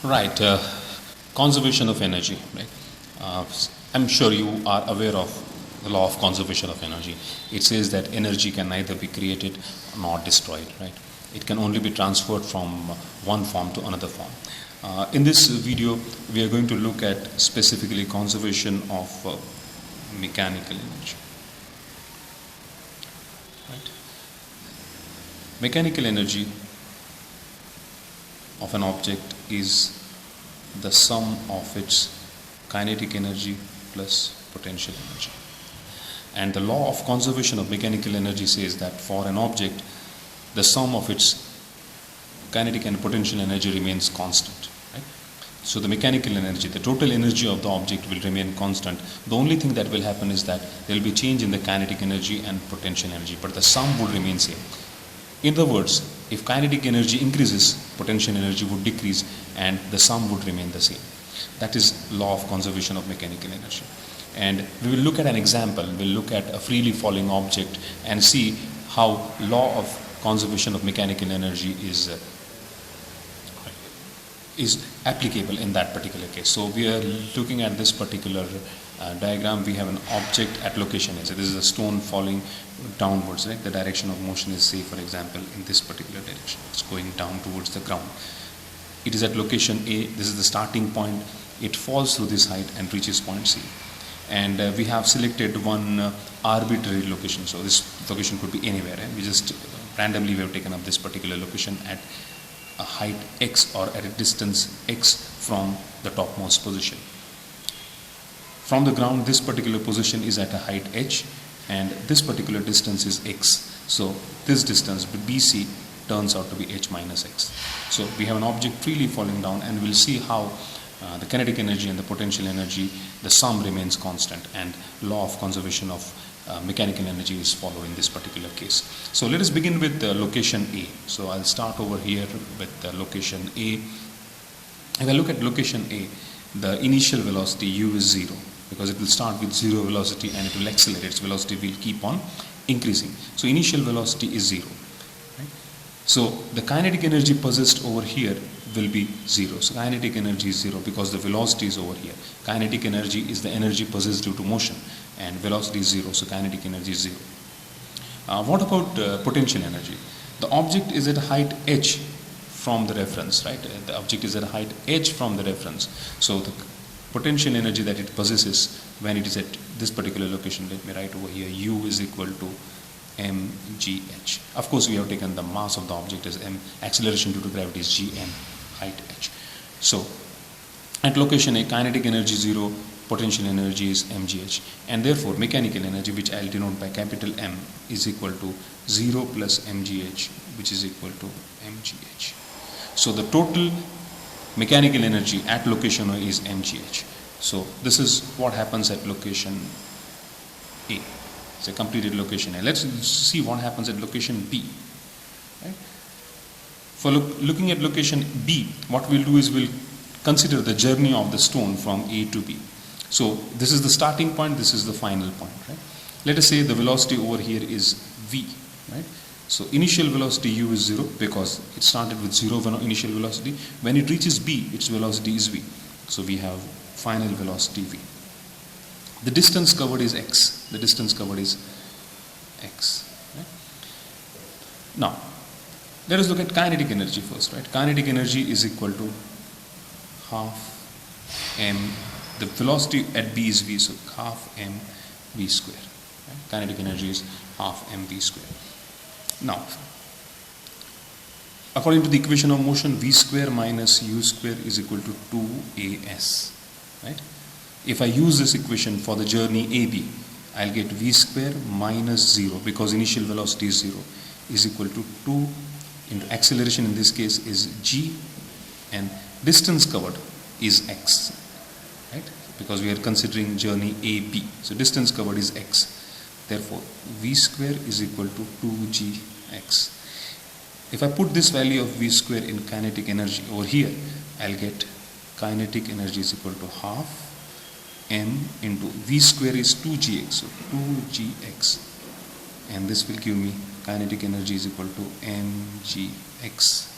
Right, conservation of energy, right? Uh, I'm sure you are aware of the law of conservation of energy. It says that energy can neither be created nor destroyed, right? It can only be transferred from one form to another form. In this video, we are going to look at specifically conservation of mechanical energy, right? Mechanical energy of an object is the sum of its kinetic energy plus potential energy. And the law of conservation of mechanical energy says that for an object, the sum of its kinetic and potential energy remains constant. Right? So the mechanical energy, the total energy of the object will remain constant. The only thing that will happen is that there will be change in the kinetic energy and potential energy, but the sum would remain same. In other words, if kinetic energy increases, potential energy would decrease and the sum would remain the same. That is law of conservation of mechanical energy. And we will look at an example. We'll look at a freely falling object and see how law of conservation of mechanical energy is applicable in that particular case. So we are looking at this particular diagram. We have an object at location A. So this is a stone falling downwards, right? The direction of motion is, say, for example, in this particular direction. It's going down towards the ground. It is at location A. This is the starting point. It falls through this height and reaches point C. And we have selected one arbitrary location. So this location could be anywhere. And we just randomly we have taken up this particular location at a height x or at a distance x from the topmost position. From the ground, this particular position is at a height h and this particular distance is x. So this distance BC turns out to be h minus x. So we have an object freely falling down and we'll see how the kinetic energy and the potential energy, the sum remains constant, and law of conservation of mechanical energy is followed in this particular case. So let us begin with location A. So I'll start over here with location A. If I look at location A, the initial velocity u is 0 because it will start with 0 velocity and it will accelerate. Its velocity will keep on increasing. So initial velocity is 0. Right? So the kinetic energy possessed over here will be 0. So kinetic energy is 0 because the velocity is over here. Kinetic energy is the energy possessed due to motion and velocity is 0. So kinetic energy is 0. What about potential energy? The object is at height h from the reference, right? The object is at height h from the reference. So the potential energy that it possesses when it is at this particular location, let me write over here, u is equal to mgh. Of course, we have taken the mass of the object as m, acceleration due to gravity is gm, height h. So at location A, kinetic energy 0, potential energy is mgh, and therefore mechanical energy, which I'll denote by capital M, is equal to 0 plus mgh, which is equal to mgh. So the total mechanical energy at location A is mgh. So this is what happens at location A. It's a completed location A. Let's see what happens at location B. Right? For looking at location B, what we'll do is we'll consider the journey of the stone from A to B. So this is the starting point, this is the final point. Right? Let us say the velocity over here is v. Right? So initial velocity u is 0 because it started with 0 initial velocity. When it reaches B, its velocity is v. So we have final velocity v. The distance covered is x. The distance covered is x. Right? Now, let us look at kinetic energy first. Right? Kinetic energy is equal to half m. The velocity at b is v, so half m v square. Right? Kinetic energy is half m v square. Now, according to the equation of motion, v square minus u square is equal to 2as. Right? If I use this equation for the journey AB, I'll get v square minus 0 because initial velocity is 0 is equal to 2 into acceleration in this case is g and distance covered is x. Right? Because we are considering journey AB. So distance covered is x. Therefore, v square is equal to 2gx. If I put this value of v square in kinetic energy over here, I'll get kinetic energy is equal to half m into v square is 2gx, so 2gx, and this will give me kinetic energy is equal to mgx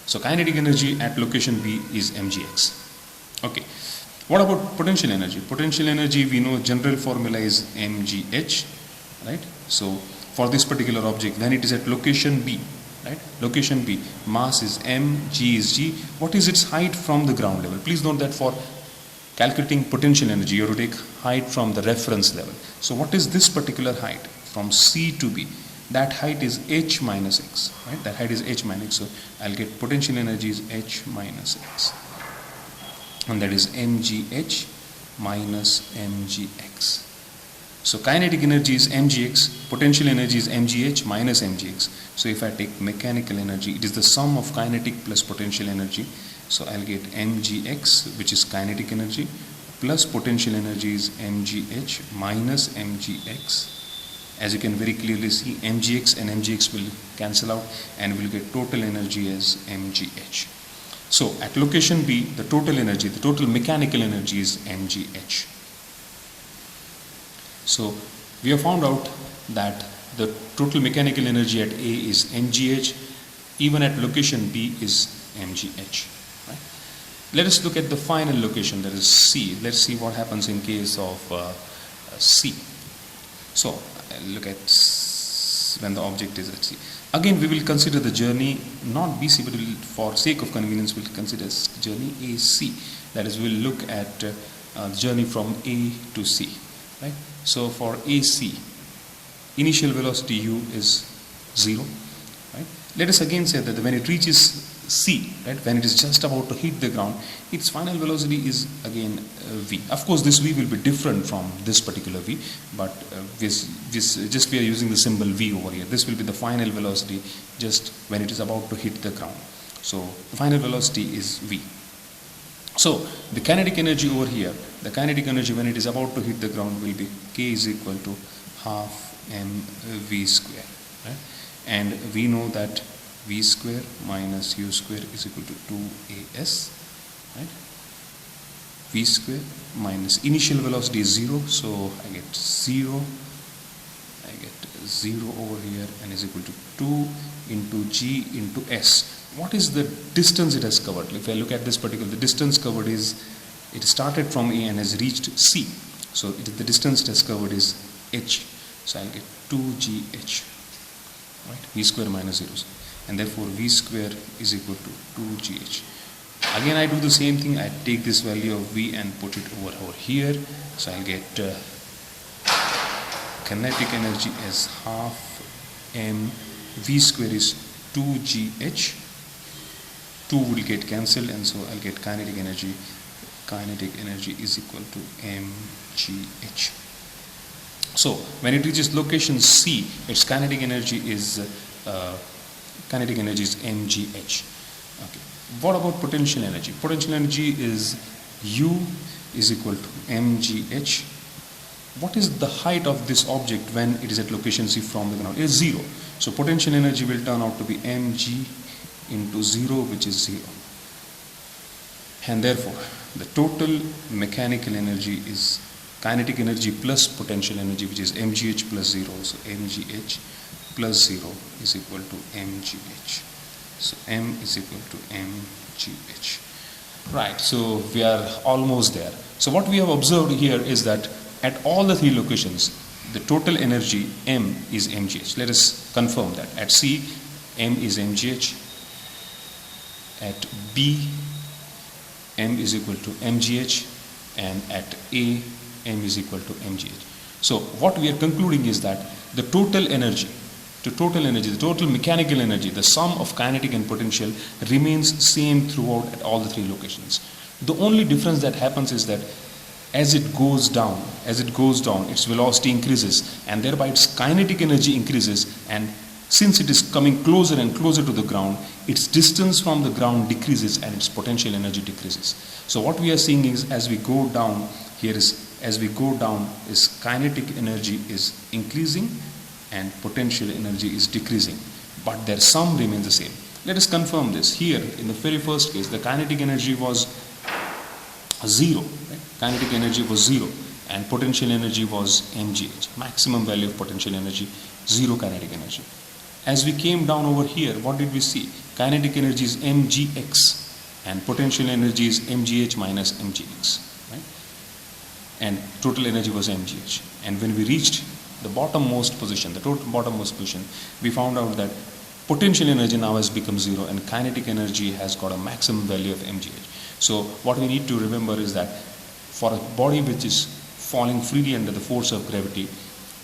So kinetic energy at location B is mgx. Okay. What about potential energy? Potential energy, we know general formula is mgh, right? So for this particular object, when it is at location B, right? Location B, mass is m, g is g. What is its height from the ground level? Please note that for calculating potential energy, you have to take height from the reference level. So what is this particular height from C to B? That height is h minus x, right? That height is h minus x. So I'll get potential energy is h minus x, and that is mgh minus mgx. So kinetic energy is mgx, potential energy is mgh minus mgx. So if I take mechanical energy, it is the sum of kinetic plus potential energy. So I'll get mgx, which is kinetic energy, plus potential energy is mgh minus mgx. As you can very clearly see, mgx and mgx will cancel out and we'll get total energy as mgh. So at location B, the total energy, the total mechanical energy is mgh. So we have found out that the total mechanical energy at A is mgh, even at location B is mgh. Right? Let us look at the final location, that is C. Let's see what happens in case of C. So look at when the object is at C. Again, we will consider the journey not BC, but for sake of convenience, we'll consider journey AC. That is, we'll look at the journey from A to C. Right? So for AC, initial velocity u is 0. Right? Let us again say that when it reaches C, right, when it is just about to hit the ground, its final velocity is again v. Of course, this v will be different from this particular v, but just we are using the symbol v over here. This will be the final velocity just when it is about to hit the ground. So the final velocity is v. So the kinetic energy over here, the kinetic energy when it is about to hit the ground will be k is equal to half mv square. Right? And we know that v square minus u square is equal to 2as. Right? V square minus initial velocity is 0, so I get 0. I get 0 over here and is equal to 2 into g into s. What is the distance it has covered? If I look at this particular, the distance covered is, it started from A and has reached C. So the distance it has covered is h. So I'll get 2gh. Right? V square minus 0. And therefore V square is equal to 2gh. Again, I do the same thing. I take this value of V and put it over here. So I'll get kinetic energy as half m. V square is 2gh. 2 will get cancelled, and so I'll get kinetic energy. Kinetic energy is equal to mgh. So when it reaches location C, its kinetic energy is mgh. Okay. What about potential energy? Potential energy is U is equal to mgh. What is the height of this object when it is at location C from the ground? It is 0. So potential energy will turn out to be mg into 0, which is 0. And therefore, the total mechanical energy is kinetic energy plus potential energy, which is mgh plus 0. So mgh plus 0 is equal to mgh. So m is equal to mgh. Right, so we are almost there. So what we have observed here is that at all the three locations, the total energy m is mgh. Let us confirm that. At C, m is mgh. At B, m is equal to mgh, and at A, m is equal to mgh. So what we are concluding is that the total energy, the total mechanical energy, the sum of kinetic and potential remains same throughout at all the three locations. The only difference that happens is that as it goes down, its velocity increases, and thereby its kinetic energy increases, and since it is coming closer and closer to the ground, its distance from the ground decreases and its potential energy decreases. So what we are seeing is as we go down is kinetic energy is increasing and potential energy is decreasing, but their sum remains the same. Let us confirm this. Here in the very first case, the kinetic energy was 0. Right? Kinetic energy was 0 and potential energy was mgh. Maximum value of potential energy, 0 kinetic energy. As we came down over here, what did we see? Kinetic energy is mgx and potential energy is mgh minus mgx, right? And total energy was mgh. And when we reached the bottommost position, the total bottommost position, we found out that potential energy now has become zero and kinetic energy has got a maximum value of mgh. So what we need to remember is that for a body which is falling freely under the force of gravity,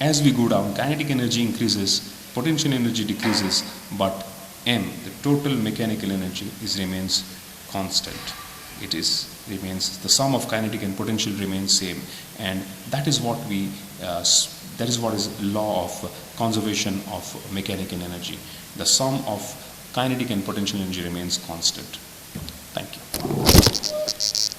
as we go down, kinetic energy increases, potential energy decreases, but m, the total mechanical energy, remains constant. It remains, the sum of kinetic and potential remains same, and that is what that is what is law of conservation of mechanical energy. The sum of kinetic and potential energy remains constant. Thank you.